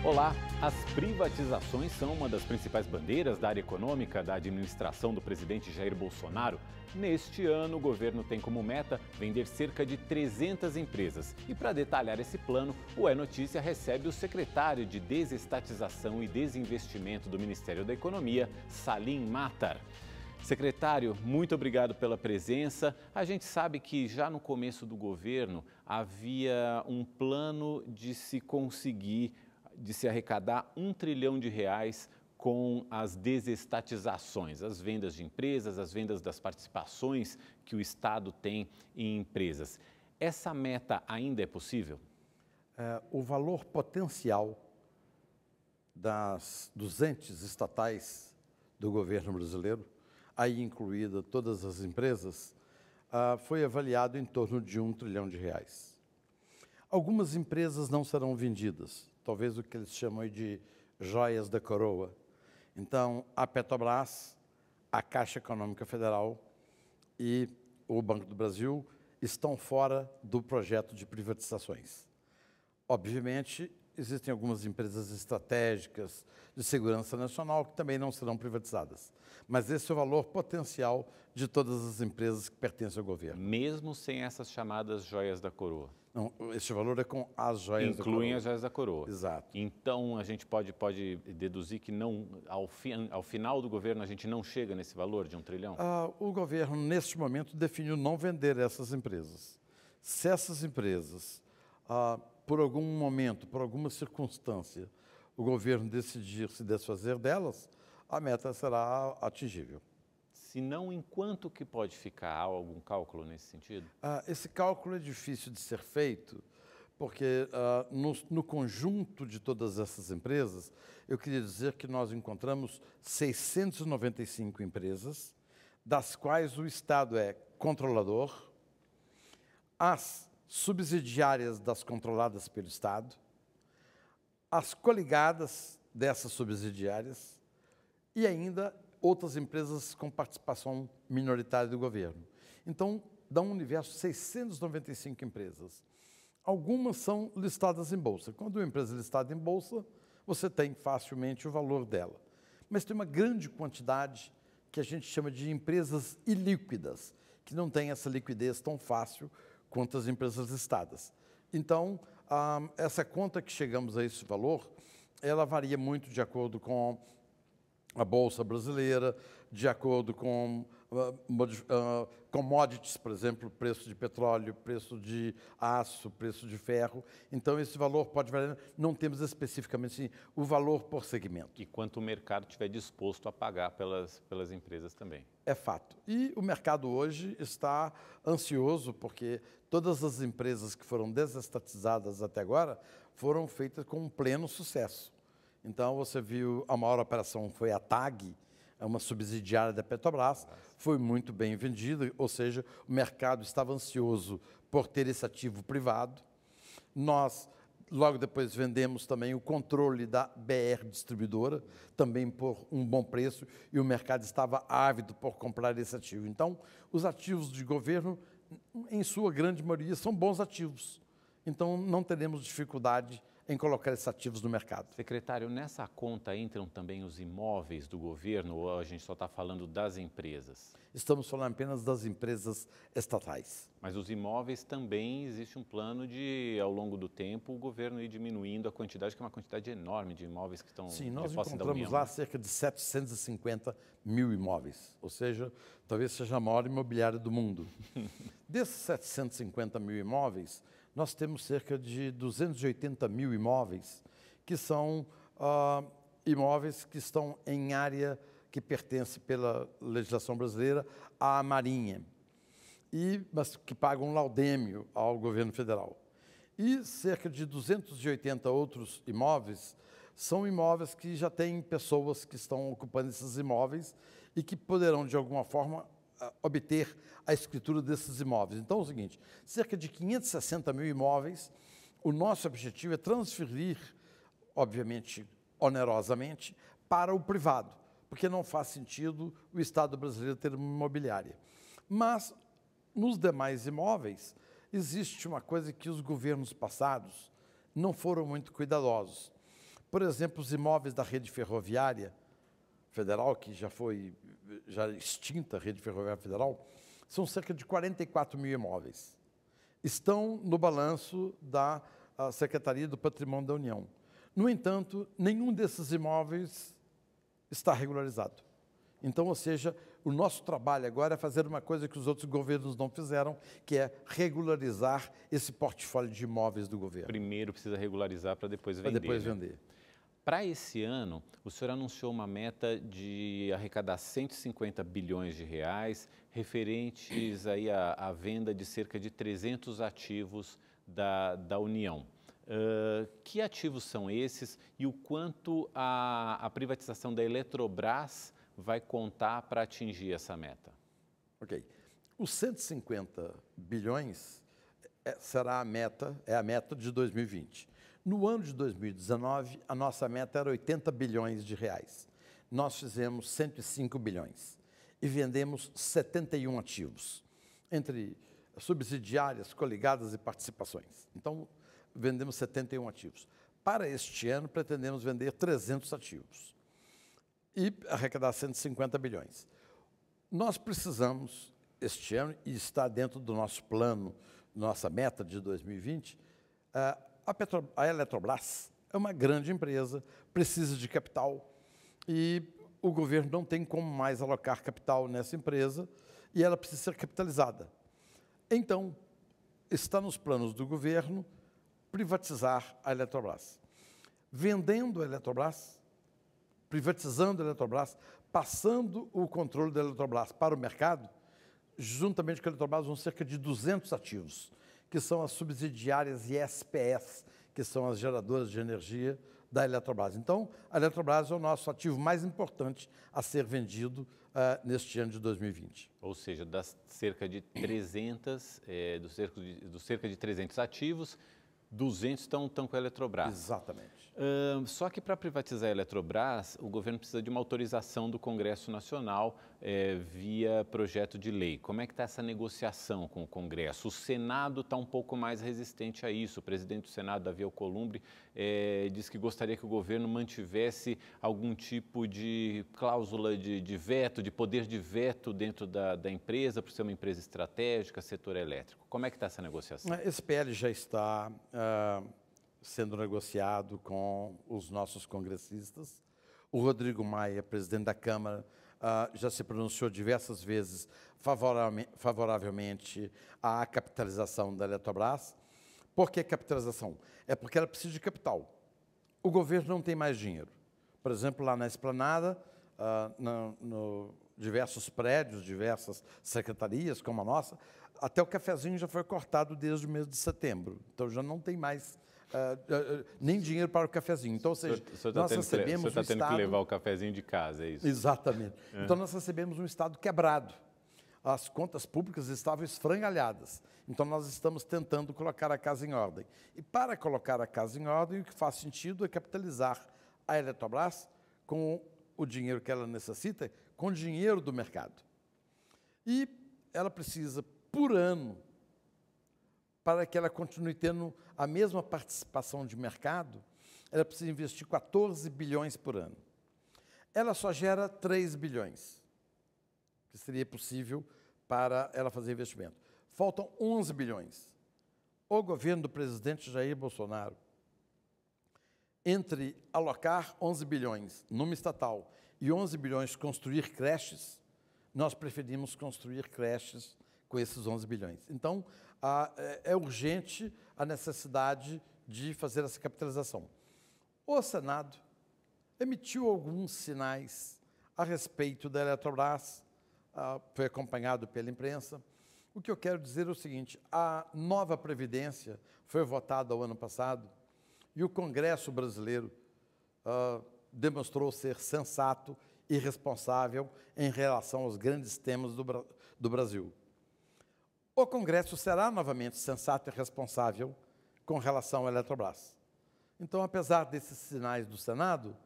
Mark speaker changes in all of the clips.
Speaker 1: Olá! As privatizações são uma das principais bandeiras da área econômica da administração do presidente Jair Bolsonaro. Neste ano, o governo tem como meta vender cerca de 300 empresas. E para detalhar esse plano, o É Notícia recebe o secretário de Desestatização e Desinvestimento do Ministério da Economia, Salim Matar. Secretário, muito obrigado pela presença. A gente sabe que já no começo do governo havia um plano de se arrecadar R$ 1 trilhão com as desestatizações, as vendas de empresas, as vendas das participações que o Estado tem em empresas. Essa meta ainda é possível?
Speaker 2: O valor potencial dos entes estatais do governo brasileiro, aí incluída todas as empresas, foi avaliado em torno de R$ 1 trilhão. Algumas empresas não serão vendidas, talvez o que eles chamam de joias da coroa. Então, a Petrobras, a Caixa Econômica Federal e o Banco do Brasil estão fora do projeto de privatizações. Obviamente, existem algumas empresas estratégicas de segurança nacional que também não serão privatizadas. Mas esse é o valor potencial de todas as empresas que pertencem ao governo.
Speaker 1: Mesmo sem essas chamadas joias da coroa?
Speaker 2: Não, esse valor é com as joias da coroa.
Speaker 1: Incluem as joias da coroa.
Speaker 2: Exato.
Speaker 1: Então, a gente pode deduzir que não, ao final do governo a gente não chega nesse valor de R$ 1 trilhão?
Speaker 2: O governo, neste momento, definiu não vender essas empresas. Se essas empresas, por algum momento, por alguma circunstância, o governo decidir se desfazer delas, a meta será atingível.
Speaker 1: Se não, em quanto que pode ficar? Há algum cálculo nesse sentido?
Speaker 2: Esse cálculo é difícil de ser feito, porque no conjunto de todas essas empresas, eu queria dizer que nós encontramos 695 empresas, das quais o Estado é controlador, as subsidiárias das controladas pelo Estado, as coligadas dessas subsidiárias e ainda outras empresas com participação minoritária do governo. Então, dá um universo de 695 empresas. Algumas são listadas em bolsa. Quando uma empresa é listada em bolsa, você tem facilmente o valor dela. Mas tem uma grande quantidade que a gente chama de empresas ilíquidas, que não têm essa liquidez tão fácil quanto as empresas listadas. Então, essa conta que chegamos a esse valor, ela varia muito de acordo com a Bolsa Brasileira, de acordo com commodities, por exemplo, preço de petróleo, preço de aço, preço de ferro. Então, esse valor pode variar, não temos especificamente assim, o valor por segmento.
Speaker 1: E quanto o mercado estiver disposto a pagar pelas empresas também.
Speaker 2: É fato. E o mercado hoje está ansioso, porque todas as empresas que foram desestatizadas até agora foram feitas com um pleno sucesso. Então, você viu, a maior operação foi a TAG, é uma subsidiária da Petrobras, foi muito bem vendida, ou seja, o mercado estava ansioso por ter esse ativo privado. Nós, logo depois, vendemos também o controle da BR Distribuidora, também por um bom preço, e o mercado estava ávido por comprar esse ativo. Então, os ativos de governo, em sua grande maioria, são bons ativos. Então, não teremos dificuldade em colocar esses ativos no mercado.
Speaker 1: Secretário, nessa conta entram também os imóveis do governo ou a gente só está falando das empresas?
Speaker 2: Estamos falando apenas das empresas estatais.
Speaker 1: Mas os imóveis também existe um plano de, ao longo do tempo, o governo ir diminuindo a quantidade, que é uma quantidade enorme de imóveis que estão de posse da União.
Speaker 2: Sim, nós encontramos lá cerca de 750 mil imóveis, ou seja, talvez seja a maior imobiliária do mundo. Desses 750 mil imóveis, nós temos cerca de 280 mil imóveis, que são imóveis que estão em área que pertence, pela legislação brasileira, à Marinha, mas que pagam laudêmio ao governo federal. E cerca de 280 outros imóveis são imóveis que já têm pessoas que estão ocupando esses imóveis e que poderão, de alguma forma, obter a escritura desses imóveis. Então, é o seguinte, cerca de 560 mil imóveis, o nosso objetivo é transferir, obviamente, onerosamente, para o privado, porque não faz sentido o Estado brasileiro ter uma imobiliária. Mas, nos demais imóveis, existe uma coisa que os governos passados não foram muito cuidadosos. Por exemplo, os imóveis da rede ferroviária federal, que já extinta a rede ferroviária federal, são cerca de 44 mil imóveis. Estão no balanço da Secretaria do Patrimônio da União. No entanto, nenhum desses imóveis está regularizado. Então, ou seja, o nosso trabalho agora é fazer uma coisa que os outros governos não fizeram, que é regularizar esse portfólio de imóveis do governo.
Speaker 1: Primeiro precisa regularizar para depois vender.
Speaker 2: Para depois vender.
Speaker 1: Para esse ano, o senhor anunciou uma meta de arrecadar 150 bilhões de reais, referentes aí à venda de cerca de 300 ativos da União. Que ativos são esses e o quanto a privatização da Eletrobras vai contar para atingir essa meta?
Speaker 2: Ok. Os 150 bilhões será a meta de 2020. No ano de 2019, a nossa meta era 80 bilhões de reais. Nós fizemos 105 bilhões e vendemos 71 ativos, entre subsidiárias, coligadas e participações. Então, vendemos 71 ativos. Para este ano, pretendemos vender 300 ativos e arrecadar 150 bilhões. Nós precisamos, este ano, e está dentro do nosso plano, nossa meta de 2020, a Eletrobras é uma grande empresa, precisa de capital e o governo não tem como mais alocar capital nessa empresa e ela precisa ser capitalizada. Então, está nos planos do governo privatizar a Eletrobras. Vendendo a Eletrobras, privatizando a Eletrobras, passando o controle da Eletrobras para o mercado, juntamente com a Eletrobras vão cerca de 200 ativos, que são as subsidiárias e SPS, que são as geradoras de energia da Eletrobras. Então, a Eletrobras é o nosso ativo mais importante a ser vendido neste ano de 2020.
Speaker 1: Ou seja, das cerca de 300, dos cerca de 300 ativos, 200 estão com a Eletrobras.
Speaker 2: Exatamente.
Speaker 1: Só que para privatizar a Eletrobras, o governo precisa de uma autorização do Congresso Nacional via projeto de lei. Como é que está essa negociação com o Congresso? O Senado está um pouco mais resistente a isso. O presidente do Senado, Davi Alcolumbre, disse que gostaria que o governo mantivesse algum tipo de cláusula de veto, de poder de veto dentro da empresa, por ser uma empresa estratégica, setor elétrico. Como é que está essa negociação?
Speaker 2: Esse PL já está sendo negociado com os nossos congressistas. O Rodrigo Maia, presidente da Câmara, já se pronunciou diversas vezes favoravelmente à capitalização da Eletrobras. Por que capitalização? É porque ela precisa de capital. O governo não tem mais dinheiro. Por exemplo, lá na Esplanada, no diversos prédios, diversas secretarias, como a nossa, até o cafezinho já foi cortado desde o mês de setembro. Então, já não tem mais nem dinheiro para o cafezinho. Então, ou seja, nós recebemos
Speaker 1: o Estado... Você está tendo que levar o cafezinho de casa, é isso?
Speaker 2: Exatamente. Então, nós recebemos um Estado quebrado. As contas públicas estavam esfrangalhadas. Então, nós estamos tentando colocar a casa em ordem. E para colocar a casa em ordem, o que faz sentido é capitalizar a Eletrobras com o dinheiro que ela necessita, com o dinheiro do mercado. E ela precisa, por ano, para que ela continue tendo a mesma participação de mercado, ela precisa investir 14 bilhões por ano. Ela só gera 3 bilhões, que seria possível para ela fazer investimento. Faltam 11 bilhões. O governo do presidente Jair Bolsonaro, entre alocar 11 bilhões numa estatal e 11 bilhões construir creches, nós preferimos construir creches com esses 11 bilhões. Então, é urgente a necessidade de fazer essa capitalização. O Senado emitiu alguns sinais a respeito da Eletrobras, foi acompanhado pela imprensa. O que eu quero dizer é o seguinte: a nova Previdência foi votada o ano passado e o Congresso brasileiro demonstrou ser sensato e responsável em relação aos grandes temas do Brasil. O Congresso será novamente sensato e responsável com relação à Eletrobras. Então, apesar desses sinais do Senado,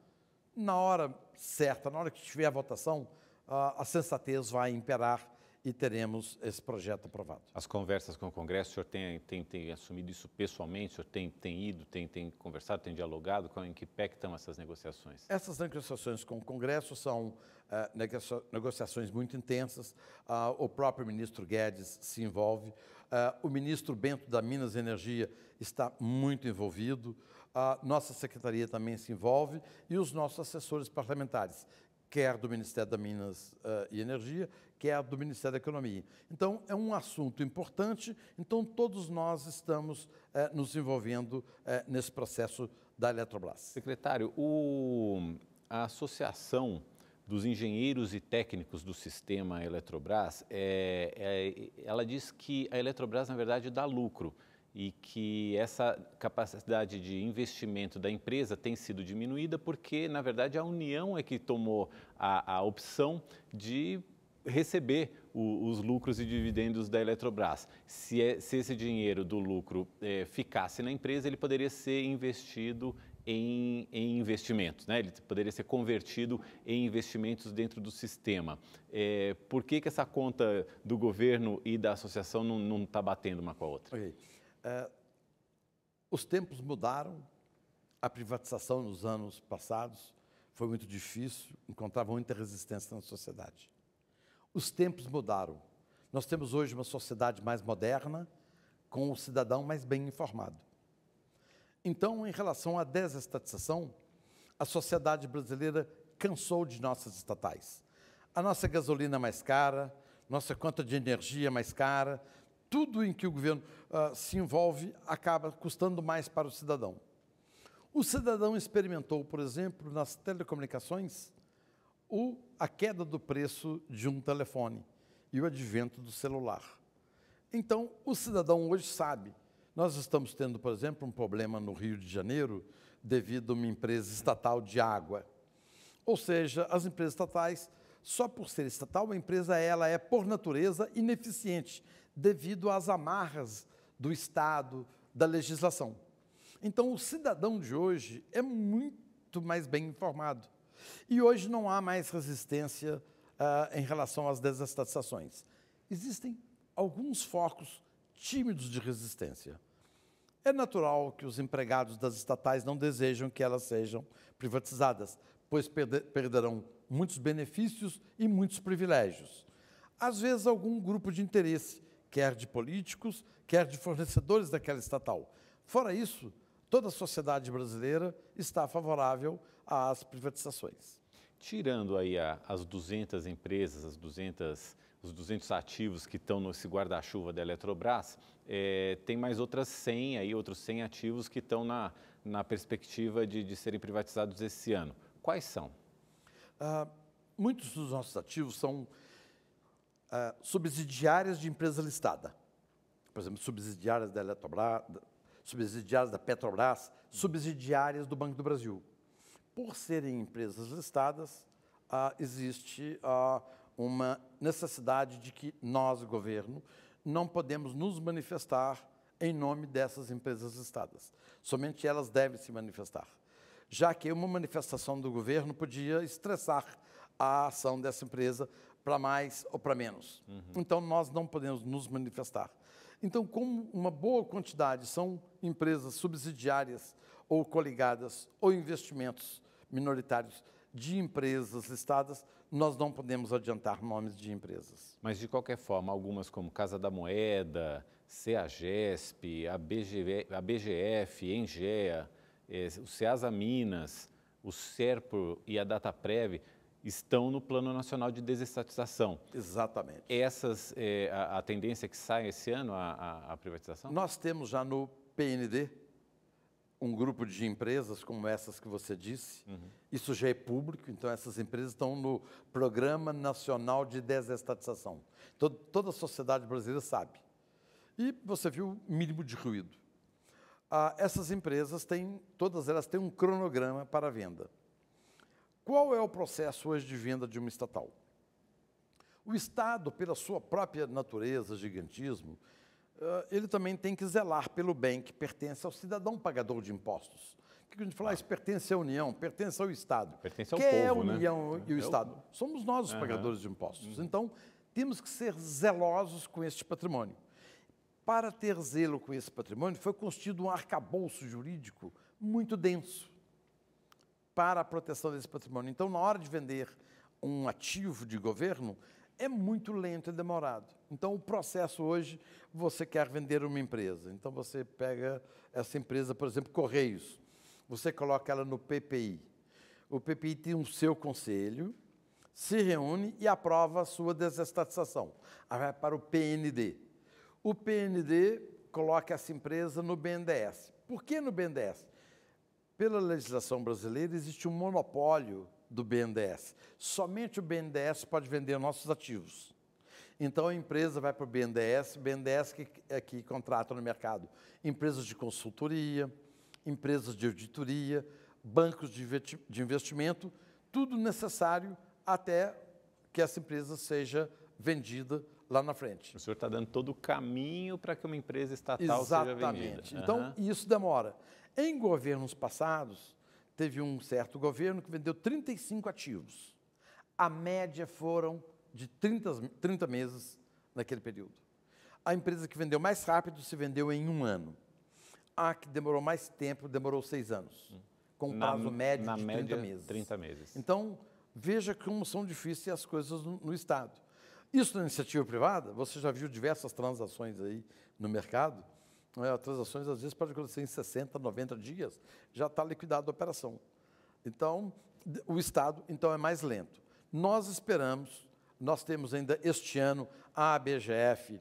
Speaker 2: na hora certa, na hora que tiver a votação, a sensatez vai imperar e teremos esse projeto aprovado.
Speaker 1: As conversas com o Congresso, o senhor tem assumido isso pessoalmente? O senhor tem ido, tem conversado, tem dialogado? Em que pé que estão essas negociações?
Speaker 2: Essas negociações com o Congresso são negociações muito intensas. O próprio ministro Guedes se envolve. O ministro Bento da Minas e Energia está muito envolvido. A nossa secretaria também se envolve e os nossos assessores parlamentares, quer do Ministério da Minas e Energia, quer do Ministério da Economia. Então, é um assunto importante, então todos nós estamos nos envolvendo nesse processo da Eletrobras.
Speaker 1: Secretário, a Associação dos Engenheiros e Técnicos do Sistema Eletrobras, ela diz que a Eletrobras, na verdade, dá lucro e que essa capacidade de investimento da empresa tem sido diminuída porque, na verdade, a União é que tomou a opção de receber os lucros e dividendos da Eletrobras. Se esse dinheiro do lucro ficasse na empresa, ele poderia ser investido em investimentos, né? Ele poderia ser convertido em investimentos dentro do sistema. Por que essa conta do governo e da associação não está batendo uma com a outra?
Speaker 2: Okay. Os tempos mudaram, a privatização nos anos passados foi muito difícil, encontrava muita resistência na sociedade. Os tempos mudaram. Nós temos hoje uma sociedade mais moderna, com o cidadão mais bem informado. Então, em relação à desestatização, a sociedade brasileira cansou de nossas estatais. A nossa gasolina é mais cara, nossa conta de energia é mais cara, tudo em que o governo se envolve acaba custando mais para o cidadão. O cidadão experimentou, por exemplo, nas telecomunicações, a queda do preço de um telefone e o advento do celular. Então, o cidadão hoje sabe. Nós estamos tendo, por exemplo, um problema no Rio de Janeiro devido a uma empresa estatal de água. Ou seja, as empresas estatais, só por ser estatal, a empresa ela é, por natureza, ineficiente, devido às amarras do Estado, da legislação. Então, o cidadão de hoje é muito mais bem informado. E hoje não há mais resistência em relação às desestatizações. Existem alguns focos tímidos de resistência. É natural que os empregados das estatais não desejam que elas sejam privatizadas, pois perderão muitos benefícios e muitos privilégios. Às vezes, algum grupo de interesse, quer de políticos, quer de fornecedores daquela estatal. Fora isso, toda a sociedade brasileira está favorável às privatizações.
Speaker 1: Tirando aí as 200 empresas, os 200 ativos que estão nesse guarda-chuva da Eletrobras, tem mais outros 100 ativos que estão na perspectiva de serem privatizados esse ano. Quais são?
Speaker 2: Muitos dos nossos ativos são subsidiárias de empresa listada. Por exemplo, subsidiárias da Eletrobras, subsidiárias da Petrobras, subsidiárias do Banco do Brasil. Por serem empresas listadas, existe uma necessidade de que nós, governo, não podemos nos manifestar em nome dessas empresas listadas. Somente elas devem se manifestar, já que uma manifestação do governo podia estressar a ação dessa empresa para mais ou para menos. Então, nós não podemos nos manifestar. Então, como uma boa quantidade são empresas subsidiárias ou coligadas ou investimentos minoritários de empresas listadas, nós não podemos adiantar nomes de empresas.
Speaker 1: Mas, de qualquer forma, algumas como Casa da Moeda, CEAGESP, a BGF, Engea, o Ceasa Minas, o Serpro e a Dataprev estão no Plano Nacional de Desestatização.
Speaker 2: Exatamente.
Speaker 1: A tendência é que saia esse ano a privatização?
Speaker 2: Nós temos já no PND um grupo de empresas como essas que você disse. Isso já é público, então essas empresas estão no Programa Nacional de Desestatização. Toda a sociedade brasileira sabe. E você viu o mínimo de ruído. Essas empresas todas elas têm um cronograma para a venda. Qual é o processo hoje de venda de uma estatal? O Estado, pela sua própria natureza, gigantismo, ele também tem que zelar pelo bem que pertence ao cidadão pagador de impostos. O que a gente fala? Isso pertence à União, pertence ao Estado.
Speaker 1: Pertence ao
Speaker 2: povo,
Speaker 1: é a
Speaker 2: União,
Speaker 1: né?
Speaker 2: E o Estado? Somos nós os pagadores de impostos. Então, temos que ser zelosos com este patrimônio. Para ter zelo com esse patrimônio, foi constituído um arcabouço jurídico muito denso para a proteção desse patrimônio. Então, na hora de vender um ativo de governo, é muito lento e demorado. Então, o processo hoje, você quer vender uma empresa. Então, você pega essa empresa, por exemplo, Correios. Você coloca ela no PPI. O PPI tem um seu conselho, se reúne e aprova a sua desestatização. Aí vai para o PND. O PND coloca essa empresa no BNDES. Por que no BNDES? Pela legislação brasileira, existe um monopólio do BNDES. Somente o BNDES pode vender nossos ativos. Então, a empresa vai para o BNDES que contrata no mercado empresas de consultoria, empresas de auditoria, bancos de investimento, tudo necessário até que essa empresa seja vendida lá na frente.
Speaker 1: O senhor está dando todo o caminho para que uma empresa estatal seja vendida.
Speaker 2: Exatamente. Então, isso demora. Em governos passados, teve um certo governo que vendeu 35 ativos. A média foram de 30 meses naquele período. A empresa que vendeu mais rápido se vendeu em 1 ano. A que demorou mais tempo demorou 6 anos, com um prazo médio de 30 meses.
Speaker 1: 30 meses.
Speaker 2: Então, veja como são difíceis as coisas no Estado. Isso na iniciativa privada, você já viu diversas transações aí no mercado. Transações, às vezes, podem acontecer em 60, 90 dias, já está liquidada a operação. Então, o Estado, então, é mais lento. Nós esperamos, nós temos ainda este ano a ABGF,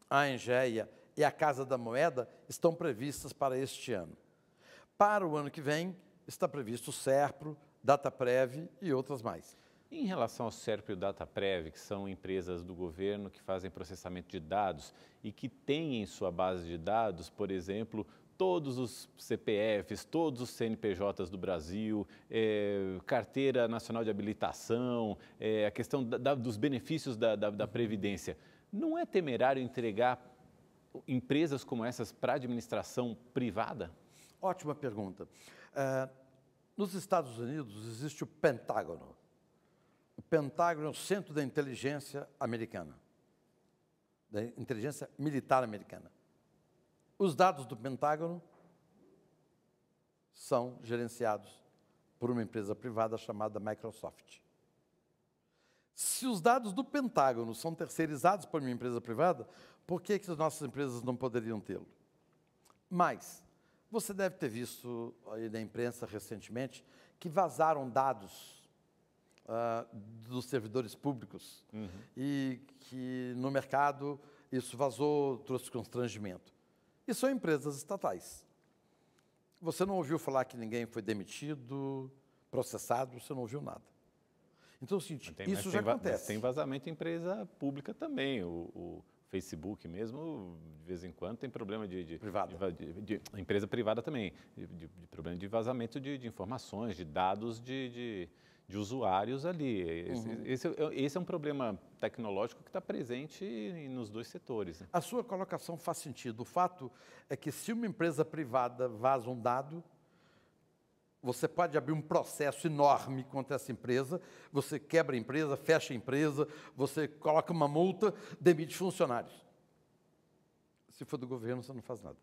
Speaker 2: a Engea e a Casa da Moeda estão previstas para este ano. Para o ano que vem, está previsto o Serpro, Dataprev e outras mais.
Speaker 1: Em relação ao Serpro e o Dataprev, que são empresas do governo que fazem processamento de dados e que têm em sua base de dados, por exemplo, todos os CPFs, todos os CNPJs do Brasil, Carteira Nacional de Habilitação, a questão dos benefícios da Previdência. Não é temerário entregar empresas como essas para a administração privada?
Speaker 2: Ótima pergunta. Nos Estados Unidos existe o Pentágono. O Pentágono é o centro da inteligência americana, da inteligência militar americana. Os dados do Pentágono são gerenciados por uma empresa privada chamada Microsoft. Se os dados do Pentágono são terceirizados por uma empresa privada, por que as nossas empresas não poderiam tê-lo? Mas você deve ter visto aí na imprensa recentemente que vazaram dados dos servidores públicos e que no mercado isso vazou, trouxe constrangimento. E são empresas estatais. Você não ouviu falar que ninguém foi demitido, processado, você não ouviu nada. Então, é o seguinte, isso já acontece.
Speaker 1: Mas tem vazamento em empresa pública também. O Facebook mesmo, de vez em quando, tem problema de empresa privada também, de problema de vazamento de informações, de dados de usuários ali. Esse é um problema tecnológico que está presente nos dois setores. Né?
Speaker 2: A sua colocação faz sentido. O fato é que se uma empresa privada vaza um dado, você pode abrir um processo enorme contra essa empresa, você quebra a empresa, fecha a empresa, você coloca uma multa, demite funcionários. Se for do governo, você não faz nada.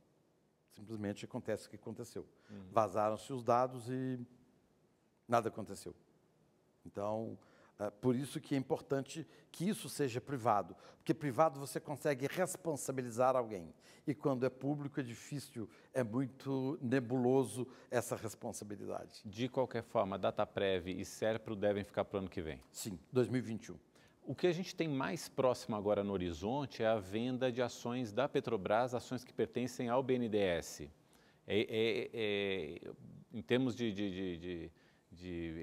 Speaker 2: Simplesmente acontece o que aconteceu. Vazaram-se os dados e nada aconteceu. Então, por isso que é importante que isso seja privado, porque privado você consegue responsabilizar alguém, e quando é público é difícil, é muito nebuloso essa responsabilidade.
Speaker 1: De qualquer forma, Dataprev e Serpro devem ficar para o ano que vem?
Speaker 2: Sim, 2021.
Speaker 1: O que a gente tem mais próximo agora no horizonte é a venda de ações da Petrobras, ações que pertencem ao BNDES. Em termos de,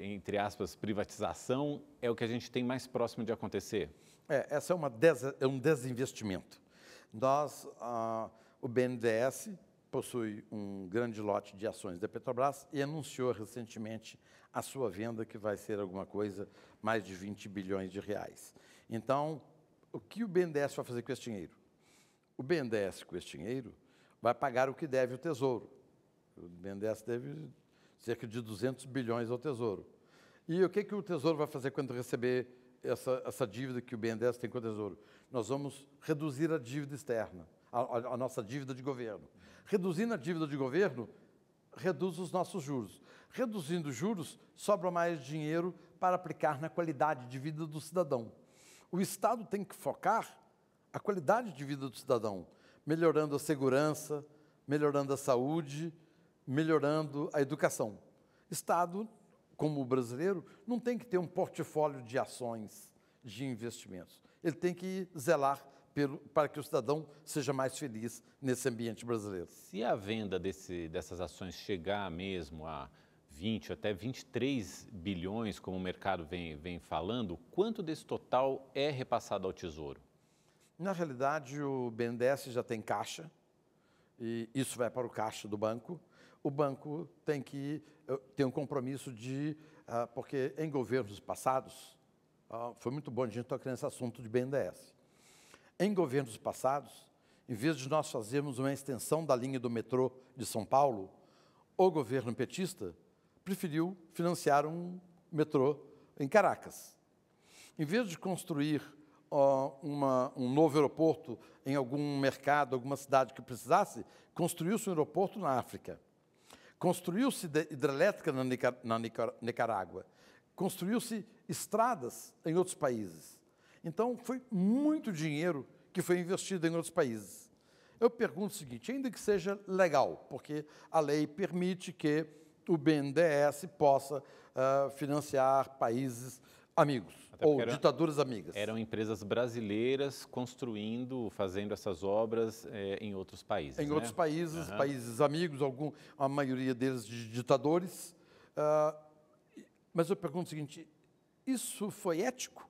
Speaker 1: entre aspas, privatização, é o que a gente tem mais próximo de acontecer?
Speaker 2: Essa é um desinvestimento. O BNDES possui um grande lote de ações da Petrobras e anunciou recentemente a sua venda, que vai ser alguma coisa mais de 20 bilhões de reais. Então, o que o BNDES vai fazer com esse dinheiro? O BNDES, com esse dinheiro, vai pagar o que deve o Tesouro. O BNDES deve cerca de 200 bilhões ao Tesouro. E o que o Tesouro vai fazer quando receber essa dívida que o BNDES tem com o Tesouro. Nós vamos reduzir a dívida externa, a nossa dívida de governo. Reduzindo a dívida de governo, reduz os nossos juros. Reduzindo os juros, sobra mais dinheiro para aplicar na qualidade de vida do cidadão. O Estado tem que focar a qualidade de vida do cidadão, melhorando a segurança, melhorando a saúde, melhorando a educação. Estado, como o brasileiro, não tem que ter um portfólio de ações, de investimentos. Ele tem que zelar para que o cidadão seja mais feliz nesse ambiente brasileiro.
Speaker 1: Se a venda dessas ações chegar mesmo a 20 até 23 bilhões, como o mercado vem falando, quanto desse total é repassado ao Tesouro?
Speaker 2: Na realidade, o BNDES já tem caixa, e isso vai para o caixa do banco. O banco tem que ter um compromisso porque em governos passados, foi muito bom a gente tocar nesse assunto de BNDES. Em governos passados, em vez de nós fazermos uma extensão da linha do metrô de São Paulo, o governo petista preferiu financiar um metrô em Caracas. Em vez de construir um novo aeroporto em algum mercado, alguma cidade que precisasse, construiu-se um aeroporto na África. Construiu-se hidrelétrica na Nicarágua. Construiu-se estradas em outros países. Então, foi muito dinheiro que foi investido em outros países. Eu pergunto o seguinte, ainda que seja legal, porque a lei permite que o BNDES possa financiar países amigos, ou ditaduras amigas.
Speaker 1: Eram empresas brasileiras construindo, fazendo essas obras em outros países,
Speaker 2: Em outros países, países amigos, a maioria deles de ditadores. Mas eu pergunto o seguinte, isso foi ético?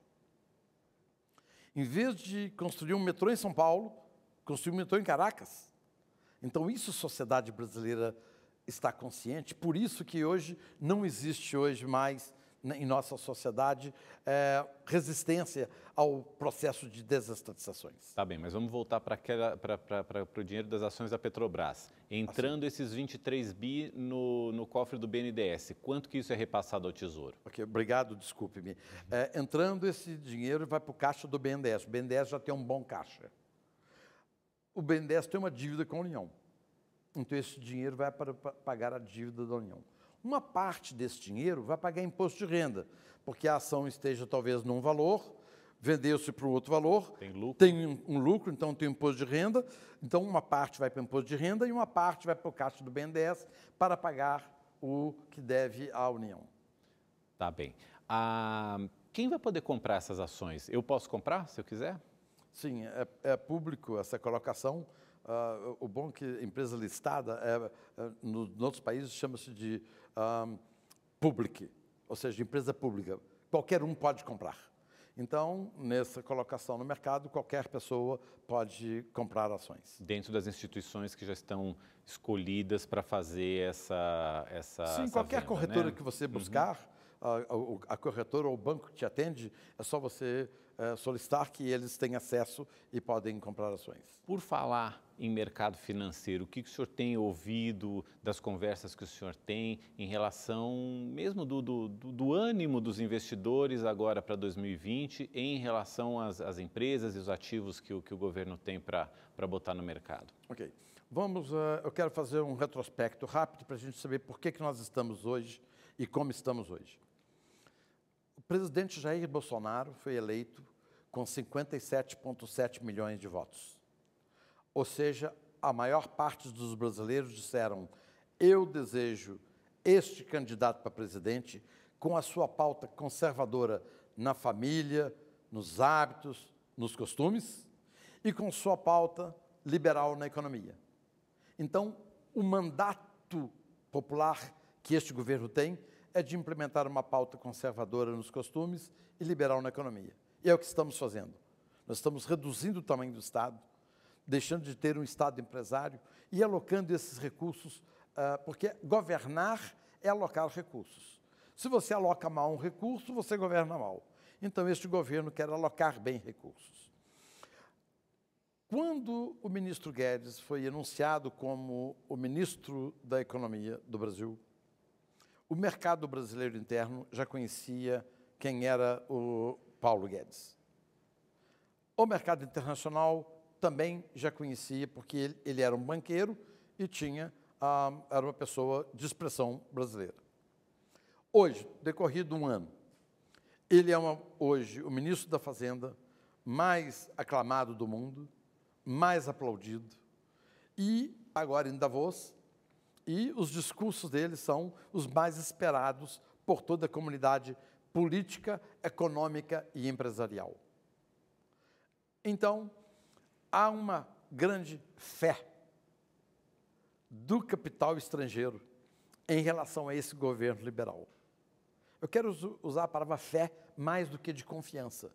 Speaker 2: Em vez de construir um metrô em São Paulo, construir um metrô em Caracas. Então, isso a sociedade brasileira está consciente, por isso que hoje não existe mais em nossa sociedade resistência ao processo de desestatizações.
Speaker 1: Tá bem, mas vamos voltar para o dinheiro das ações da Petrobras. Entrando esses 23 bi no cofre do BNDES, quanto que isso é repassado ao Tesouro?
Speaker 2: Ok, obrigado, desculpe-me. Entrando esse dinheiro vai para o caixa do BNDES. O BNDES já tem um bom caixa. O BNDES tem uma dívida com a União. Então, esse dinheiro vai para pagar a dívida da União. Uma parte desse dinheiro vai pagar imposto de renda, porque a ação esteja talvez num valor, vendeu-se para um outro valor, tem um lucro, então tem imposto de renda, então uma parte vai para o imposto de renda e uma parte vai para o caixa do BNDES para pagar o que deve à União.
Speaker 1: Tá bem. Quem vai poder comprar essas ações? Eu posso comprar, se eu quiser?
Speaker 2: Sim, é público essa colocação. O bom é que a empresa listada, nos outros países, chama-se de public, ou seja, empresa pública. Qualquer um pode comprar. Então, nessa colocação no mercado, qualquer pessoa pode comprar ações.
Speaker 1: Dentro das instituições que já estão escolhidas para fazer essa
Speaker 2: Sim, qualquer
Speaker 1: venda,
Speaker 2: corretora,
Speaker 1: né?
Speaker 2: que você buscar, a corretora ou o banco que te atende, é só você solicitar que eles tenham acesso e podem comprar ações.
Speaker 1: Por falar em mercado financeiro, o que o senhor tem ouvido das conversas que o senhor tem em relação mesmo do ânimo dos investidores agora para 2020 em relação às empresas e os ativos que o governo tem para botar no mercado?
Speaker 2: Ok. Eu quero fazer um retrospecto rápido para a gente saber por que nós estamos hoje e como estamos hoje. O presidente Jair Bolsonaro foi eleito com 57,7 milhões de votos. Ou seja, a maior parte dos brasileiros disseram: eu desejo este candidato para presidente com a sua pauta conservadora na família, nos hábitos, nos costumes, e com sua pauta liberal na economia. Então, o mandato popular que este governo tem é de implementar uma pauta conservadora nos costumes e liberal na economia. E é o que estamos fazendo. Nós estamos reduzindo o tamanho do Estado, deixando de ter um Estado empresário e alocando esses recursos, porque governar é alocar recursos. Se você aloca mal um recurso, você governa mal. Então, este governo quer alocar bem recursos. Quando o ministro Guedes foi anunciado como o ministro da Economia do Brasil, o mercado brasileiro interno já conhecia quem era o Paulo Guedes. O mercado internacional também já conhecia, porque ele era um banqueiro e era uma pessoa de expressão brasileira. Hoje, decorrido um ano, ele é hoje o ministro da Fazenda mais aclamado do mundo, mais aplaudido, e agora em Davos, e os discursos dele são os mais esperados por toda a comunidade política, econômica e empresarial. Então, há uma grande fé do capital estrangeiro em relação a esse governo liberal. Eu quero usar a palavra fé mais do que de confiança,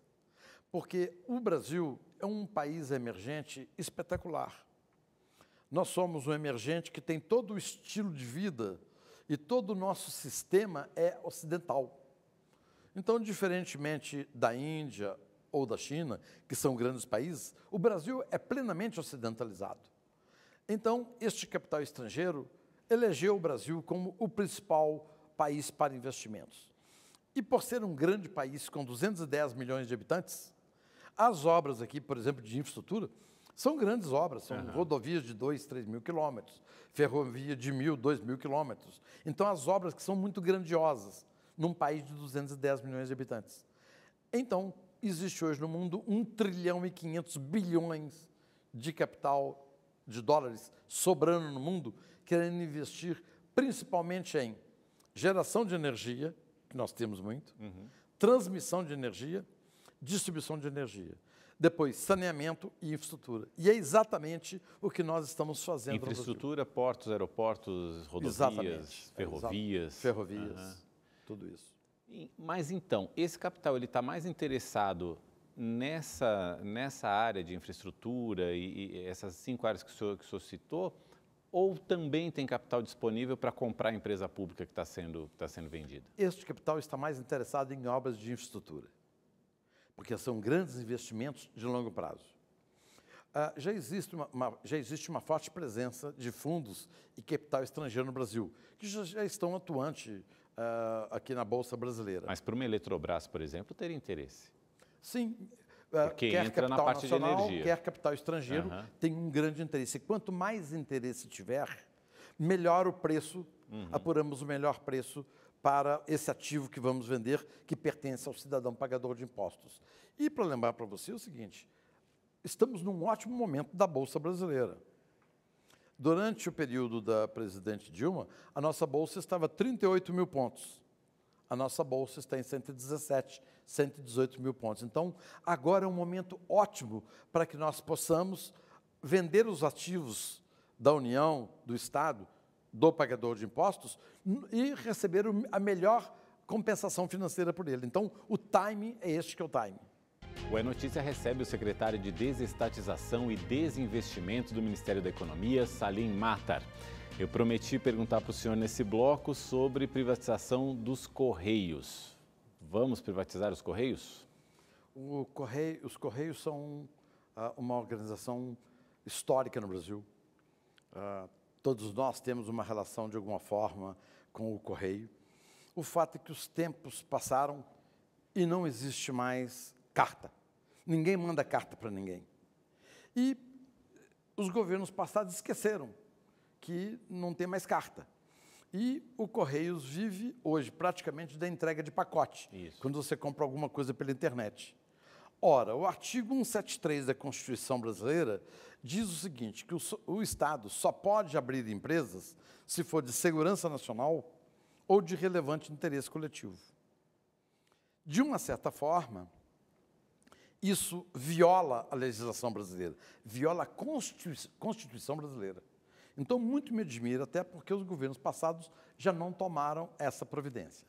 Speaker 2: porque o Brasil é um país emergente espetacular. Nós somos um emergente que tem todo o estilo de vida e todo o nosso sistema é ocidental. Então, diferentemente da Índia ou da China, que são grandes países, o Brasil é plenamente ocidentalizado. Então, este capital estrangeiro elegeu o Brasil como o principal país para investimentos. E por ser um grande país com 210 milhões de habitantes, as obras aqui, por exemplo, de infraestrutura, são grandes obras, são rodovias de 2, 3 mil quilômetros, ferrovia de 1.000, 2.000 quilômetros. Então, as obras que são muito grandiosas num país de 210 milhões de habitantes. Então, existe hoje no mundo 1 trilhão e 500 bilhões de capital, de dólares, sobrando no mundo, querendo investir principalmente em geração de energia, que nós temos muito, transmissão de energia, distribuição de energia. Depois, saneamento e infraestrutura. E é exatamente o que nós estamos fazendo no Brasil.
Speaker 1: Infraestrutura, portos, aeroportos, rodovias,
Speaker 2: Exatamente.
Speaker 1: ferrovias.
Speaker 2: Ferrovias, tudo isso.
Speaker 1: Mas então, esse capital está mais interessado nessa área de infraestrutura e essas 5 áreas que o senhor citou, ou também tem capital disponível para comprar a empresa pública que está sendo vendida?
Speaker 2: Este capital está mais interessado em obras de infraestrutura, porque são grandes investimentos de longo prazo. Já existe uma forte presença de fundos e capital estrangeiro no Brasil, que já estão atuantes aqui na Bolsa Brasileira.
Speaker 1: Mas para uma Eletrobras, por exemplo, teria interesse?
Speaker 2: Sim.
Speaker 1: Porque
Speaker 2: quer
Speaker 1: entra
Speaker 2: capital
Speaker 1: na parte
Speaker 2: nacional,
Speaker 1: de energia.
Speaker 2: quer capital estrangeiro, tem um grande interesse. Quanto mais interesse tiver, melhor o preço, apuramos o melhor preço para esse ativo que vamos vender, que pertence ao cidadão pagador de impostos. E para lembrar para você o seguinte, estamos num ótimo momento da Bolsa Brasileira. Durante o período da presidente Dilma, a nossa Bolsa estava a 38 mil pontos. A nossa Bolsa está em 117, 118 mil pontos. Então, agora é um momento ótimo para que nós possamos vender os ativos da União, do Estado, do pagador de impostos e receber a melhor compensação financeira por ele. Então, o timing é este que é o timing.
Speaker 1: O É Notícia recebe o secretário de Desestatização e Desinvestimento do Ministério da Economia, Salim Matar. Eu prometi perguntar para o senhor nesse bloco sobre privatização dos Correios. Vamos privatizar os Correios?
Speaker 2: Os Correios são uma organização histórica no Brasil. Todos nós temos uma relação, de alguma forma, com o Correio. O fato é que os tempos passaram e não existe mais carta. Ninguém manda carta para ninguém. E os governos passados esqueceram que não tem mais carta. E o Correios vive hoje praticamente da entrega de pacote, quando você compra alguma coisa pela internet. Ora, o artigo 173 da Constituição Brasileira diz o seguinte, que o Estado só pode abrir empresas se for de segurança nacional ou de relevante interesse coletivo. De uma certa forma, isso viola a legislação brasileira, viola a Constituição brasileira. Então, muito me admira, até porque os governos passados já não tomaram essa providência.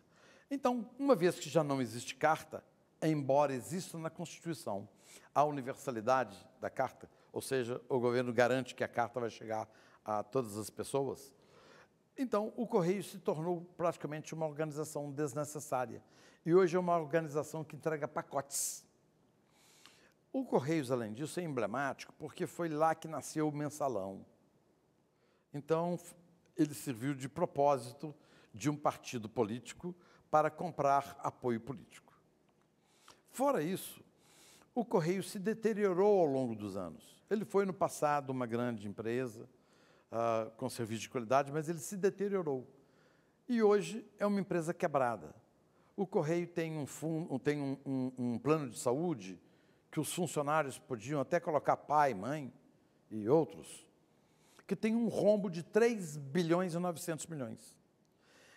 Speaker 2: Então, uma vez que já não existe carta, embora exista na Constituição a universalidade da carta, ou seja, o governo garante que a carta vai chegar a todas as pessoas, então o Correio se tornou praticamente uma organização desnecessária. E hoje é uma organização que entrega pacotes. O Correios, além disso, é emblemático porque foi lá que nasceu o mensalão. Então, ele serviu de propósito de um partido político para comprar apoio político. Fora isso, o Correio se deteriorou ao longo dos anos. Ele foi, no passado, uma grande empresa, com serviço de qualidade, mas ele se deteriorou. E hoje é uma empresa quebrada. O Correio tem um plano de saúde que os funcionários podiam até colocar pai, mãe e outros, que tem um rombo de 3 bilhões e 900 milhões.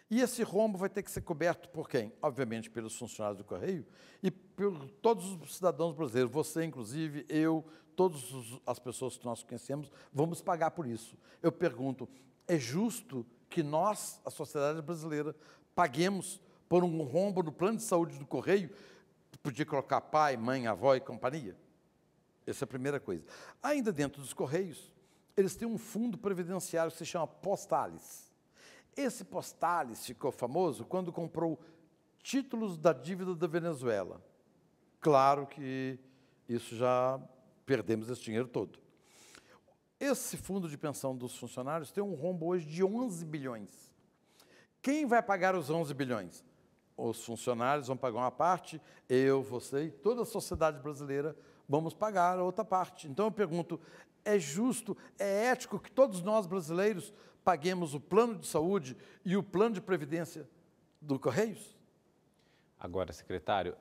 Speaker 2: E esse rombo vai ter que ser coberto por quem? Obviamente pelos funcionários do Correio e por todos os cidadãos brasileiros. Você, inclusive, eu, todas as pessoas que nós conhecemos, vamos pagar por isso. Eu pergunto, é justo que nós, a sociedade brasileira, paguemos por um rombo no plano de saúde do Correio? Podia colocar pai, mãe, avó e companhia? Essa é a primeira coisa. Ainda dentro dos Correios, eles têm um fundo previdenciário que se chama Postales. Esse Postales ficou famoso quando comprou títulos da dívida da Venezuela. Claro que isso já perdemos esse dinheiro todo. Esse fundo de pensão dos funcionários tem um rombo hoje de 11 bilhões. Quem vai pagar os 11 bilhões? Os funcionários vão pagar uma parte, eu, você e toda a sociedade brasileira vamos pagar a outra parte. Então eu pergunto, é justo, é ético que todos nós brasileiros paguemos o plano de saúde e o plano de previdência do Correios?
Speaker 1: Agora, secretário,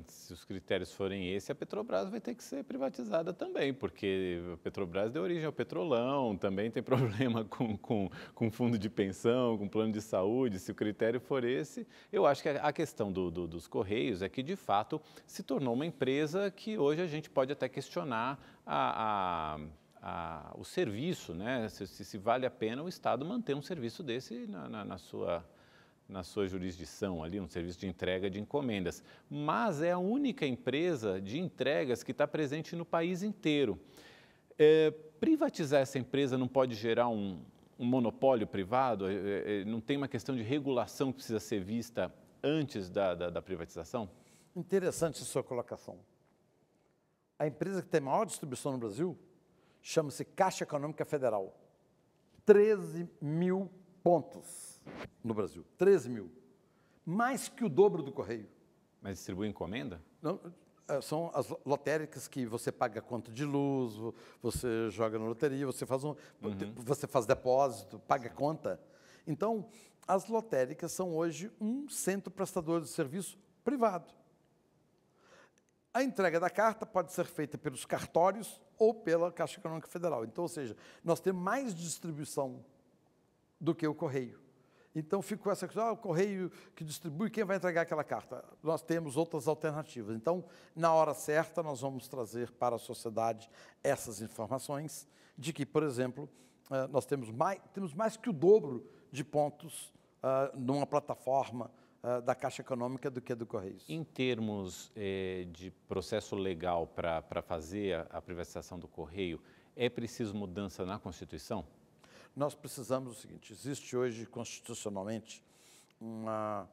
Speaker 1: se os critérios forem esses, a Petrobras vai ter que ser privatizada também, porque a Petrobras deu origem ao Petrolão, também tem problema com fundo de pensão, com plano de saúde. Se o critério for esse, eu acho que a questão dos Correios é que, de fato, se tornou uma empresa que hoje a gente pode até questionar o serviço, né? Se vale a pena o Estado manter um serviço desse na sua jurisdição, ali, um serviço de entrega de encomendas. Mas é a única empresa de entregas que está presente no país inteiro. Privatizar essa empresa não pode gerar um monopólio privado? Não tem uma questão de regulação que precisa ser vista antes da privatização?
Speaker 2: Interessante a sua colocação. A empresa que tem maior distribuição no Brasil chama-se Caixa Econômica Federal. 13 mil pontos no Brasil. 13 mil. Mais que o dobro do Correio.
Speaker 1: Mas distribui encomenda?
Speaker 2: Não, são as lotéricas que você paga conta de luz, você joga na loteria, você faz depósito, paga conta. Então, as lotéricas são hoje um centro prestador de serviço privado. A entrega da carta pode ser feita pelos cartórios ou pela Caixa Econômica Federal. Então, ou seja, nós temos mais distribuição do que o Correio. Então, ficou essa questão, o Correio que distribui, quem vai entregar aquela carta? Nós temos outras alternativas. Então, na hora certa, nós vamos trazer para a sociedade essas informações de que, por exemplo, nós temos mais que o dobro de pontos numa plataforma da Caixa Econômica do que do Correios.
Speaker 1: Em termos de processo legal para fazer a privatização do Correio, é preciso mudança na Constituição?
Speaker 2: Nós precisamos do seguinte, existe hoje constitucionalmente a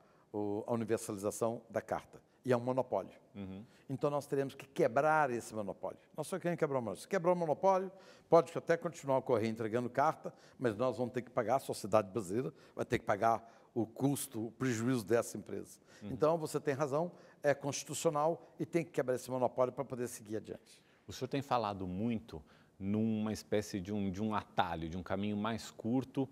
Speaker 2: universalização da carta, e é um monopólio.
Speaker 1: Uhum.
Speaker 2: Então nós teremos que quebrar esse monopólio. Nós só queremos quebrar o monopólio. Se quebrar o monopólio, pode até continuar o Correio entregando carta, mas nós vamos ter que pagar, a sociedade brasileira vai ter que pagar o custo, o prejuízo dessa empresa. Uhum. Então você tem razão, é constitucional e tem que quebrar esse monopólio para poder seguir adiante.
Speaker 1: O senhor tem falado muito numa espécie de um atalho, de um caminho mais curto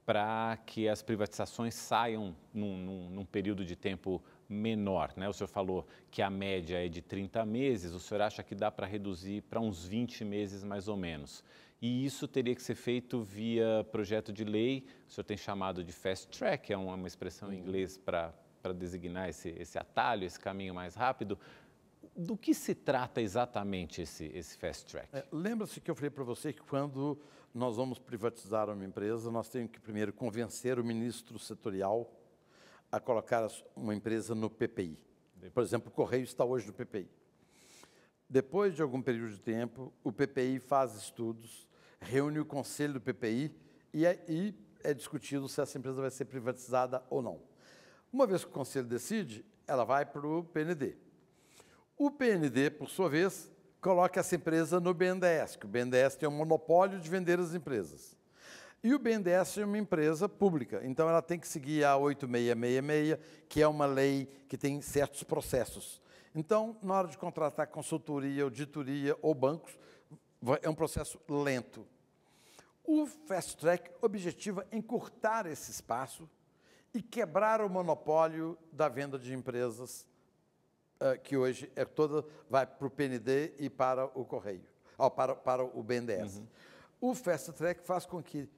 Speaker 1: para que as privatizações saiam num período de tempo menor, né? O senhor falou que a média é de 30 meses, o senhor acha que dá para reduzir para uns 20 meses mais ou menos. E isso teria que ser feito via projeto de lei, o senhor tem chamado de fast track, é uma expressão em inglês para designar esse atalho, esse caminho mais rápido. Do que se trata exatamente esse fast track?
Speaker 2: Lembra-se que eu falei para você que quando nós vamos privatizar uma empresa, nós temos que primeiro convencer o ministro setorial a colocar uma empresa no PPI. Por exemplo, o Correio está hoje no PPI. Depois de algum período de tempo, o PPI faz estudos, reúne o conselho do PPI e é discutido se essa empresa vai ser privatizada ou não. Uma vez que o conselho decide, ela vai para o PND. O PND, por sua vez, coloca essa empresa no BNDES, que o BNDES tem um monopólio de vender as empresas. E o BNDES é uma empresa pública, então ela tem que seguir a 8666, que é uma lei que tem certos processos. Então, na hora de contratar consultoria, auditoria ou bancos, é um processo lento. O Fast Track objetiva encurtar esse espaço e quebrar o monopólio da venda de empresas, que hoje vai para o PND e para o Correio, para o BNDES. O Fast Track faz com que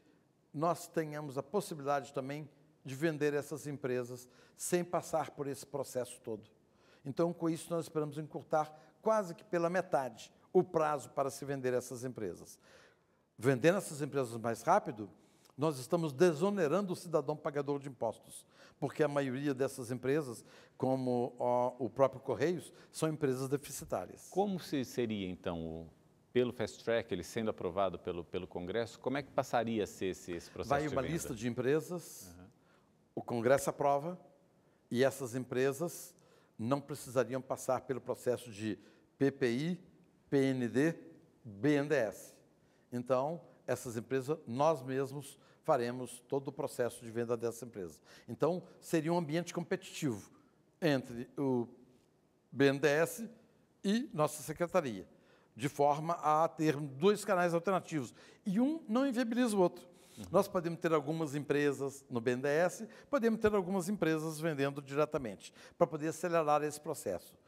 Speaker 2: nós tenhamos a possibilidade também de vender essas empresas sem passar por esse processo todo. Então, com isso, nós esperamos encurtar quase que pela metade o prazo para se vender essas empresas. Vendendo essas empresas mais rápido, nós estamos desonerando o cidadão pagador de impostos, porque a maioria dessas empresas, como o próprio Correios, são empresas deficitárias.
Speaker 1: Como seria, então, pelo Fast Track, ele sendo aprovado pelo Congresso, como é que passaria a ser esse processo
Speaker 2: Vai
Speaker 1: de venda?
Speaker 2: uma lista de empresas, o Congresso aprova, e essas empresas não precisariam passar pelo processo de PPI, PND, BNDES. Então, essas empresas, nós mesmos faremos todo o processo de venda dessa empresa. Então, seria um ambiente competitivo entre o BNDES e nossa secretaria, de forma a ter 2 canais alternativos. E um não inviabiliza o outro. Nós podemos ter algumas empresas no BNDES, podemos ter algumas empresas vendendo diretamente, para poder acelerar esse processo.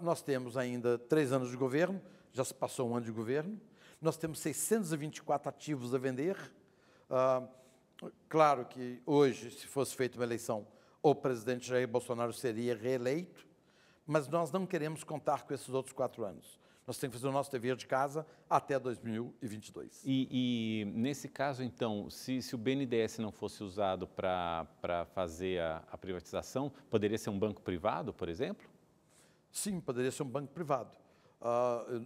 Speaker 2: Nós temos ainda 3 anos de governo, já se passou um ano de governo, nós temos 624 ativos a vender. Claro que hoje, se fosse feita uma eleição, o presidente Jair Bolsonaro seria reeleito, mas nós não queremos contar com esses outros 4 anos. Nós temos que fazer o nosso dever de casa até 2022.
Speaker 1: E nesse caso, então, se o BNDES não fosse usado para fazer a privatização, poderia ser um banco privado, por exemplo?
Speaker 2: Sim, poderia ser um banco privado.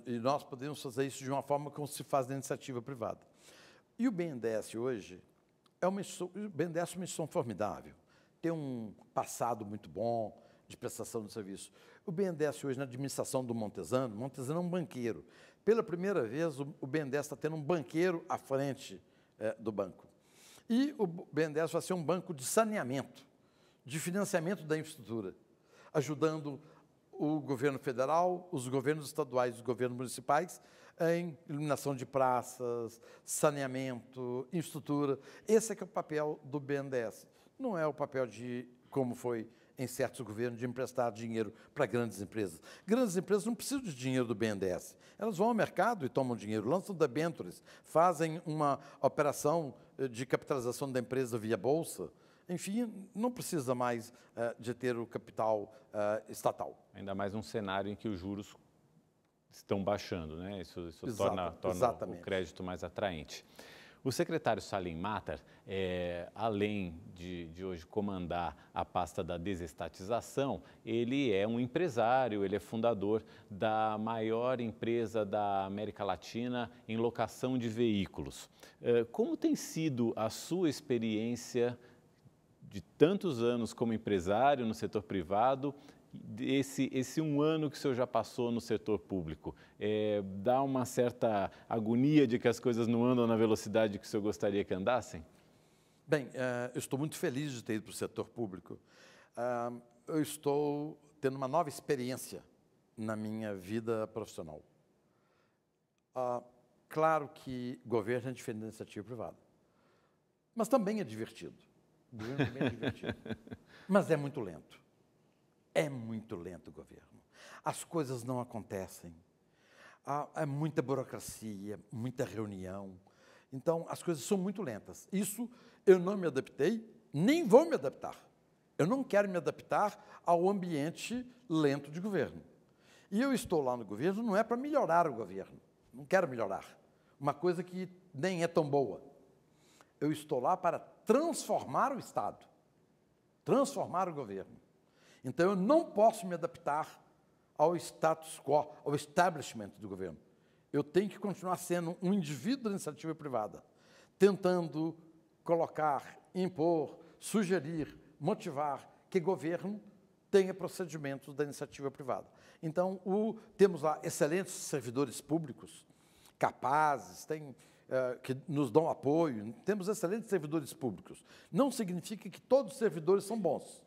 Speaker 2: E nós podemos fazer isso de uma forma como se faz na iniciativa privada. E o BNDES hoje é uma instituição formidável, tem um passado muito bom de prestação de serviço. O BNDES hoje, na administração do Montesano é um banqueiro. Pela primeira vez, o BNDES está tendo um banqueiro à frente do banco. E o BNDES vai ser um banco de saneamento, de financiamento da infraestrutura, ajudando o governo federal, os governos estaduais e os governos municipais em iluminação de praças, saneamento, infraestrutura. Esse é que é o papel do BNDES. Não é o papel de, como foi em certos governos, de emprestar dinheiro para grandes empresas. Grandes empresas não precisam de dinheiro do BNDES. Elas vão ao mercado e tomam dinheiro, lançam debêntures, fazem uma operação de capitalização da empresa via bolsa. Enfim, não precisa mais de ter o capital estatal.
Speaker 1: Ainda mais num cenário em que os juros estão baixando, né? Isso torna o crédito mais atraente. O secretário Salim Matar, além de hoje comandar a pasta da desestatização, ele é um empresário, ele é fundador da maior empresa da América Latina em locação de veículos. Como tem sido a sua experiência de tantos anos como empresário no setor privado, esse um ano que o senhor já passou no setor público? Dá uma certa agonia de que as coisas não andam na velocidade que o senhor gostaria que andassem?
Speaker 2: Bem, eu estou muito feliz de ter ido para o setor público. Eu estou tendo uma nova experiência na minha vida profissional. Claro que governo é diferente da iniciativa privada, mas também é divertido. O governo também é divertido, mas é muito lento. É muito lento o governo. As coisas não acontecem. Há muita burocracia, muita reunião. Então, as coisas são muito lentas. Isso eu não me adaptei, nem vou me adaptar. Eu não quero me adaptar ao ambiente lento de governo. E eu estou lá no governo não é para melhorar o governo. Não quero melhorar. Uma coisa que nem é tão boa. Eu estou lá para transformar o Estado, transformar o governo. Então, eu não posso me adaptar ao status quo, ao establishment do governo. Eu tenho que continuar sendo um indivíduo da iniciativa privada, tentando colocar, impor, sugerir, motivar que o governo tenha procedimentos da iniciativa privada. Então, temos lá excelentes servidores públicos, capazes, que nos dão apoio, temos excelentes servidores públicos. Não significa que todos os servidores são bons.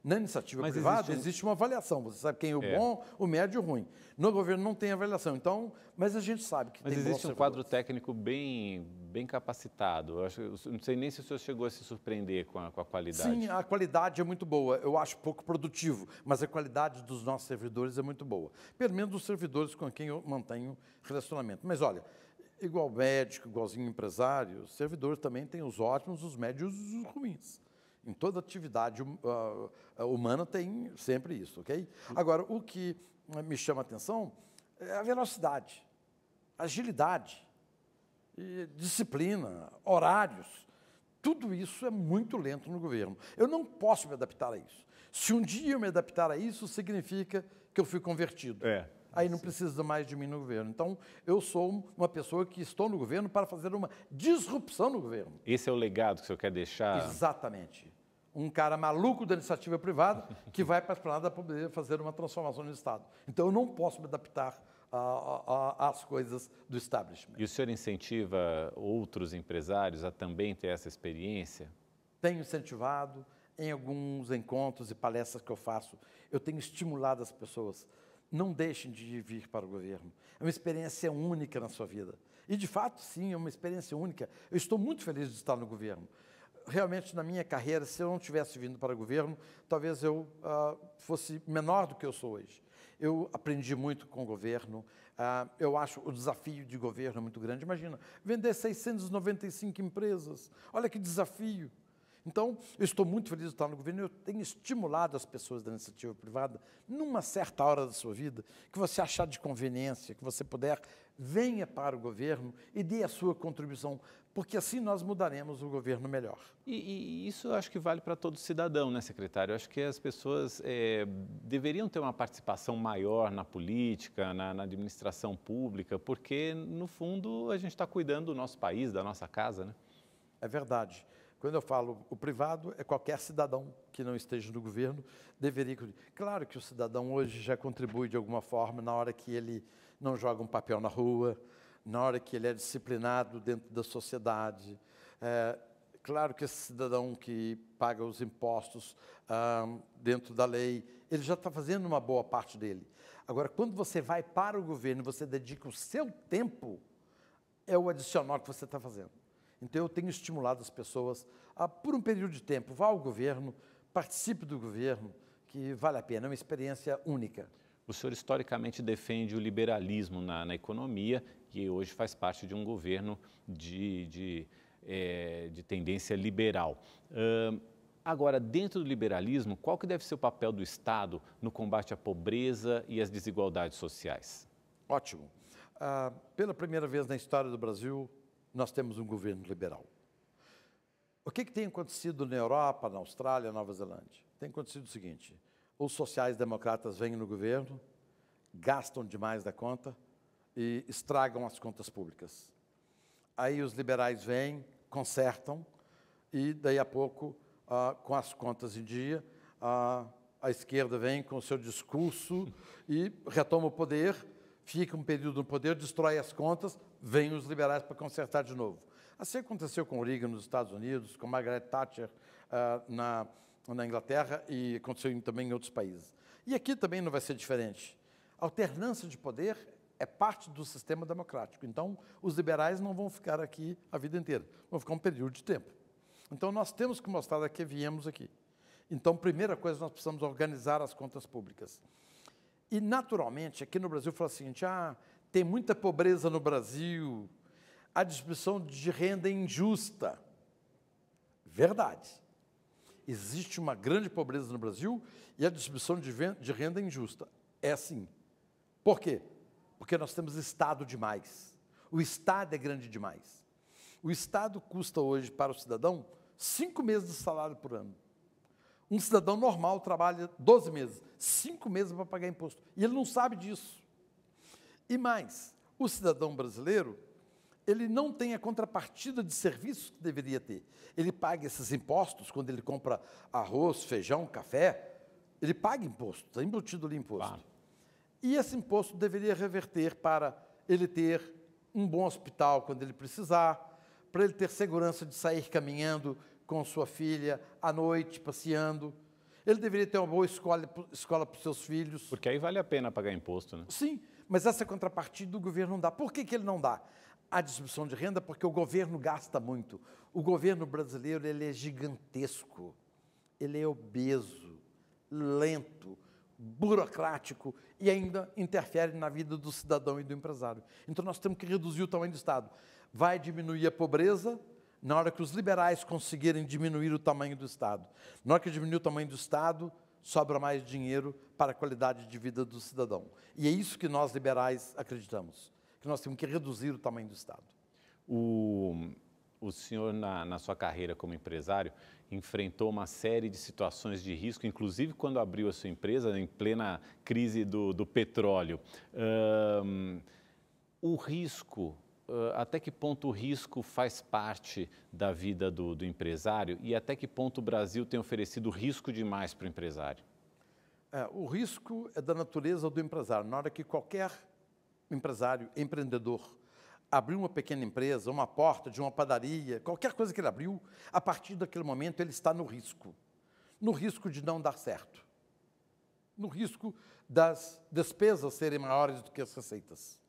Speaker 2: Na iniciativa
Speaker 1: Mas
Speaker 2: privada existe uma avaliação. Você sabe quem é o bom, o médio e o ruim. No governo não tem avaliação. Então, mas a gente sabe que
Speaker 1: Mas
Speaker 2: tem
Speaker 1: existe
Speaker 2: bons
Speaker 1: um quadro técnico bem capacitado. Eu não sei nem se o senhor chegou a se surpreender com a qualidade.
Speaker 2: Sim, a qualidade é muito boa. Eu acho pouco produtivo, mas a qualidade dos nossos servidores é muito boa. Pelo menos dos servidores com quem eu mantenho relacionamento. Mas olha, igual médico, igualzinho empresário, os servidores também têm os ótimos, os médios e os ruins. Em toda atividade humana tem sempre isso, ok? Agora, o que me chama a atenção é a velocidade, a agilidade, disciplina, horários. Tudo isso é muito lento no governo. Eu não posso me adaptar a isso. Se um dia eu me adaptar a isso, significa que eu fui convertido. Aí não precisa mais de mim no governo. Então, eu sou uma pessoa que estou no governo para fazer uma disrupção no governo.
Speaker 1: Esse é o legado que o senhor quer deixar?
Speaker 2: Exatamente. Um cara maluco da iniciativa privada que vai para a esplanada para poder fazer uma transformação no Estado. Então, eu não posso me adaptar às coisas do establishment.
Speaker 1: E o senhor incentiva outros empresários a também ter essa experiência?
Speaker 2: Tenho incentivado em alguns encontros e palestras que eu faço. Eu tenho estimulado as pessoas. Não deixem de vir para o governo. É uma experiência única na sua vida. E, de fato, sim, é uma experiência única. Eu estou muito feliz de estar no governo. Realmente, na minha carreira, se eu não tivesse vindo para o governo, talvez eu fosse menor do que eu sou hoje. Eu aprendi muito com o governo. Eu acho o desafio de governo muito grande. Imagina, vender 695 empresas. Olha que desafio. Então, eu estou muito feliz de estar no governo. Eu tenho estimulado as pessoas da iniciativa privada, numa certa hora da sua vida, que você achar de conveniência, que você puder, venha para o governo e dê a sua contribuição, porque assim nós mudaremos o governo melhor.
Speaker 1: E isso eu acho que vale para todo cidadão, né, secretário? Eu acho que as pessoas deveriam ter uma participação maior na política, na administração pública, porque, no fundo, a gente está cuidando do nosso país, da nossa casa, né?
Speaker 2: É verdade. Quando eu falo o privado, é qualquer cidadão que não esteja no governo deveria... Claro que o cidadão hoje já contribui de alguma forma na hora que ele não joga um papel na rua, na hora que ele é disciplinado dentro da sociedade. Claro que esse cidadão que paga os impostos dentro da lei, ele já está fazendo uma boa parte dele. Agora, quando você vai para o governo e você dedica o seu tempo, é o adicional que você está fazendo. Então, eu tenho estimulado as pessoas a, por um período de tempo, vá ao governo, participe do governo, que vale a pena, é uma experiência única.
Speaker 1: O senhor historicamente defende o liberalismo na economia e hoje faz parte de um governo de tendência liberal. Agora, dentro do liberalismo, qual que deve ser o papel do Estado no combate à pobreza e às desigualdades sociais?
Speaker 2: Ótimo. Pela primeira vez na história do Brasil, nós temos um governo liberal. O que tem acontecido na Europa, na Austrália, na Nova Zelândia? Tem acontecido o seguinte: os sociais-democratas vêm no governo, gastam demais da conta e estragam as contas públicas. Aí os liberais vêm, consertam e, daí a pouco, com as contas em dia, a esquerda vem com o seu discurso e retoma o poder, fica um período no poder, destrói as contas, vêm os liberais para consertar de novo. Assim aconteceu com o Reagan nos Estados Unidos, com Margaret Thatcher na Inglaterra e aconteceu também em outros países. E aqui também não vai ser diferente. A alternância de poder é parte do sistema democrático. Então, os liberais não vão ficar aqui a vida inteira, vão ficar um período de tempo. Então, nós temos que mostrar a que viemos aqui. Então, primeira coisa, nós precisamos organizar as contas públicas. E, naturalmente, aqui no Brasil, fala o seguinte: tem muita pobreza no Brasil, a distribuição de renda é injusta. Verdade. Existe uma grande pobreza no Brasil e a distribuição de renda é injusta. É assim. Por quê? Porque nós temos Estado demais. O Estado é grande demais. O Estado custa hoje para o cidadão 5 meses de salário por ano. Um cidadão normal trabalha 12 meses, 5 meses para pagar imposto. E ele não sabe disso. E mais, o cidadão brasileiro, ele não tem a contrapartida de serviços que deveria ter. Ele paga esses impostos quando ele compra arroz, feijão, café. Ele paga imposto, está embutido ali imposto.
Speaker 1: Claro.
Speaker 2: E esse imposto deveria reverter para ele ter um bom hospital quando ele precisar, para ele ter segurança de sair caminhando com sua filha à noite, passeando. Ele deveria ter uma boa escola para os seus filhos.
Speaker 1: Porque aí vale a pena pagar imposto, né?
Speaker 2: Sim, mas essa contrapartida o governo não dá. Por que ele não dá? A distribuição de renda, porque o governo gasta muito. O governo brasileiro ele é gigantesco, ele é obeso, lento, burocrático e ainda interfere na vida do cidadão e do empresário. Então nós temos que reduzir o tamanho do Estado. Vai diminuir a pobreza na hora que os liberais conseguirem diminuir o tamanho do Estado. Na hora que diminuir o tamanho do Estado, sobra mais dinheiro para a qualidade de vida do cidadão. E é isso que nós liberais acreditamos, que nós temos que reduzir o tamanho do Estado.
Speaker 1: O senhor, na sua carreira como empresário, enfrentou uma série de situações de risco, inclusive quando abriu a sua empresa, em plena crise do petróleo. O risco, até que ponto o risco faz parte da vida do empresário e até que ponto o Brasil tem oferecido risco demais para o empresário?
Speaker 2: O risco é da natureza do empresário. Na hora que qualquer empresário, empreendedor, abriu uma pequena empresa, uma porta de uma padaria, qualquer coisa que ele abriu, a partir daquele momento ele está no risco de não dar certo, no risco das despesas serem maiores do que as receitas,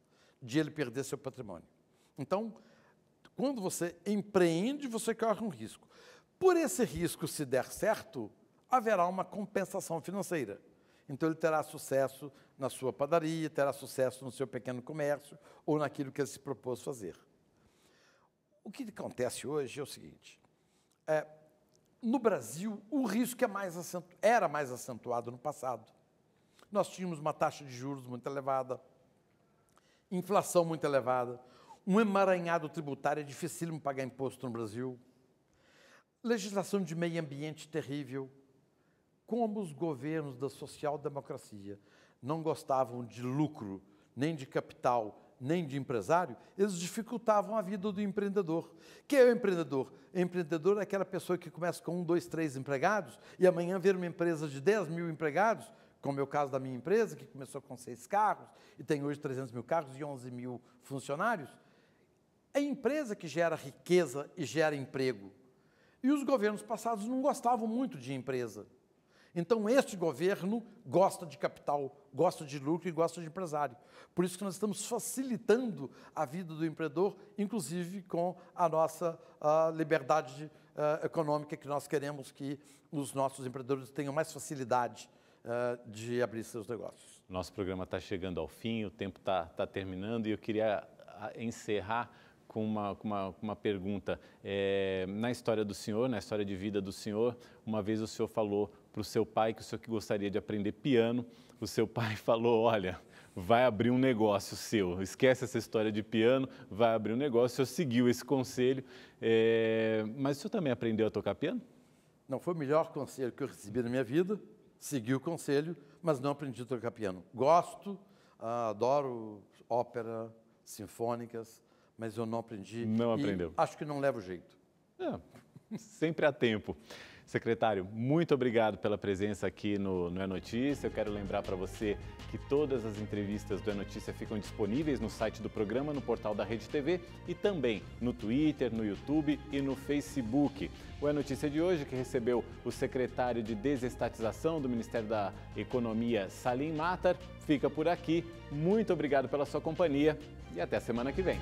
Speaker 2: de ele perder seu patrimônio. Então, quando você empreende, você corre um risco. Por esse risco, se der certo, haverá uma compensação financeira. Então, ele terá sucesso na sua padaria, terá sucesso no seu pequeno comércio ou naquilo que ele se propôs fazer. O que acontece hoje é o seguinte, no Brasil, o risco era mais acentuado no passado. Nós tínhamos uma taxa de juros muito elevada, inflação muito elevada, um emaranhado tributário, é dificílimo pagar imposto no Brasil, legislação de meio ambiente terrível. Como os governos da social-democracia não gostavam de lucro, nem de capital, nem de empresário, eles dificultavam a vida do empreendedor. Quem é o empreendedor? O empreendedor é aquela pessoa que começa com 1, 2, 3 empregados e amanhã vê uma empresa de 10 mil empregados, como é o caso da minha empresa, que começou com 6 carros e tem hoje 300 mil carros e 11 mil funcionários. É a empresa que gera riqueza e gera emprego. E os governos passados não gostavam muito de empresa. Então, este governo gosta de capital, gosta de lucro e gosta de empresário. Por isso que nós estamos facilitando a vida do empreendedor, inclusive com a nossa liberdade econômica, que nós queremos que os nossos empreendedores tenham mais facilidade de abrir seus negócios.
Speaker 1: Nosso programa está chegando ao fim, o tempo está terminando e eu queria encerrar com uma pergunta. Na história do senhor, na história de vida do senhor, uma vez o senhor falou para o seu pai que o senhor gostaria de aprender piano, o seu pai falou, olha, vai abrir um negócio seu, esquece essa história de piano, vai abrir um negócio, o senhor seguiu esse conselho, mas o senhor também aprendeu a tocar piano?
Speaker 2: Não, foi o melhor conselho que eu recebi na minha vida, segui o conselho, mas não aprendi a tocar piano. Gosto, adoro ópera, sinfônicas, mas eu não aprendi.
Speaker 1: Não aprendeu.
Speaker 2: Acho que não leva o jeito.
Speaker 1: Sempre há tempo. Secretário, muito obrigado pela presença aqui no É Notícia. Eu quero lembrar para você que todas as entrevistas do É Notícia ficam disponíveis no site do programa, no portal da Rede TV e também no Twitter, no YouTube e no Facebook. O É Notícia de hoje, que recebeu o secretário de Desestatização do Ministério da Economia, Salim Matar, fica por aqui. Muito obrigado pela sua companhia e até a semana que vem.